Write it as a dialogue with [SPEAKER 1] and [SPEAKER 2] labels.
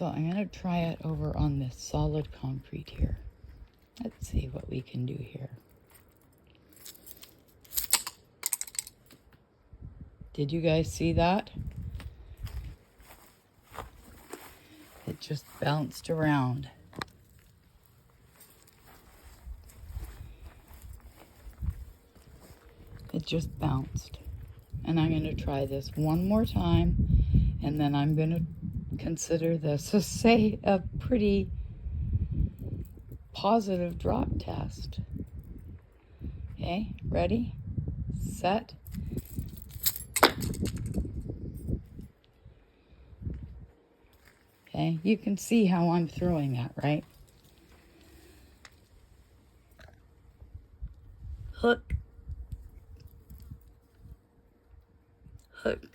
[SPEAKER 1] So I'm going to try it over on this solid concrete here. Let's see what we can do here. Did you guys see that? It just bounced around. It just bounced. And I'm going to try this one more time, and then I'm going to consider this a pretty positive drop test. Okay, ready, set. Okay, you can see how I'm throwing that, right? Hook, hook,